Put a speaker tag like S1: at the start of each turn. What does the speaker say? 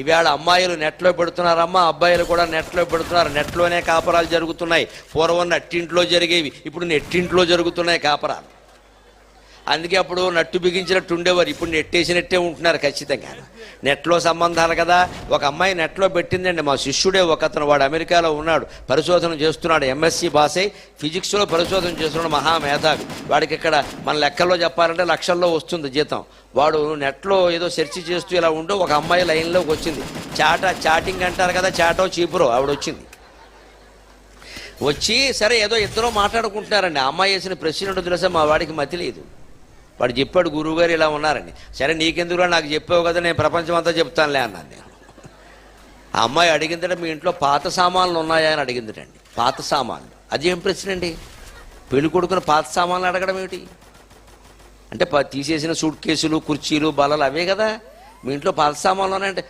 S1: ఈవేళ అమ్మాయిలు నెట్లో పెడుతున్నారమ్మా, అబ్బాయిలు కూడా నెట్లో పెడుతున్నారు. నెట్లోనే కాపరాలు జరుగుతున్నాయి. పూర్వం నట్టింట్లో జరిగేవి, ఇప్పుడు నెట్టింట్లో జరుగుతున్నాయి కాపరాలు. అందుకే అప్పుడు నట్టు బిగించినట్టు ఉండేవారు, ఇప్పుడు నెట్టేసినట్టే ఉంటున్నారు ఖచ్చితంగా. నెట్లో సంబంధాలు కదా. ఒక అమ్మాయి నెట్లో పెట్టిందండి, మా శిష్యుడే ఒకతను, వాడు అమెరికాలో ఉన్నాడు, పరిశోధన చేస్తున్నాడు, ఎంఎస్సి పాస్ అయి ఫిజిక్స్లో పరిశోధన చేస్తున్నాడు, మహామేధావి. వాడికి ఇక్కడ మన లెక్కల్లో చెప్పాలంటే లక్షల్లో వస్తుంది జీతం. వాడు నెట్లో ఏదో సెర్చ్ చేస్తూ ఇలా ఉంటూ ఒక అమ్మాయి లైన్లోకి వచ్చింది. చాటింగ్ అంటారు కదా, చాటో చీపురో ఆవిడ వచ్చింది. వచ్చి సరే ఏదో ఇద్దరు మాట్లాడుకుంటున్నారండి. ఆ అమ్మాయి వేసిన ప్రశ్న ఏంటో తెలుసా, మా వాడికి మతి లేదు. వాడు చెప్పాడు, గురువుగారు ఇలా ఉన్నారని. సరే నీకెందుకు నాకు చెప్పావు కదా, నేను ప్రపంచం అంతా చెప్తానులే అన్నాను నేను. ఆ అమ్మాయి అడిగిందంటే మీ ఇంట్లో పాత సామాన్లు ఉన్నాయా అని అడిగిందండి. పాత సామాన్లు, అది ఏం ప్రశ్న అండి? పెళ్లి కొడుకుని పాత సామాన్లు అడగడం ఏమిటి అంటే? తీసేసిన సూట్ కేసులు, కుర్చీలు, బల్లలు అవే కదా. మీ ఇంట్లో పాత సామాన్లు ఉన్నాయంటే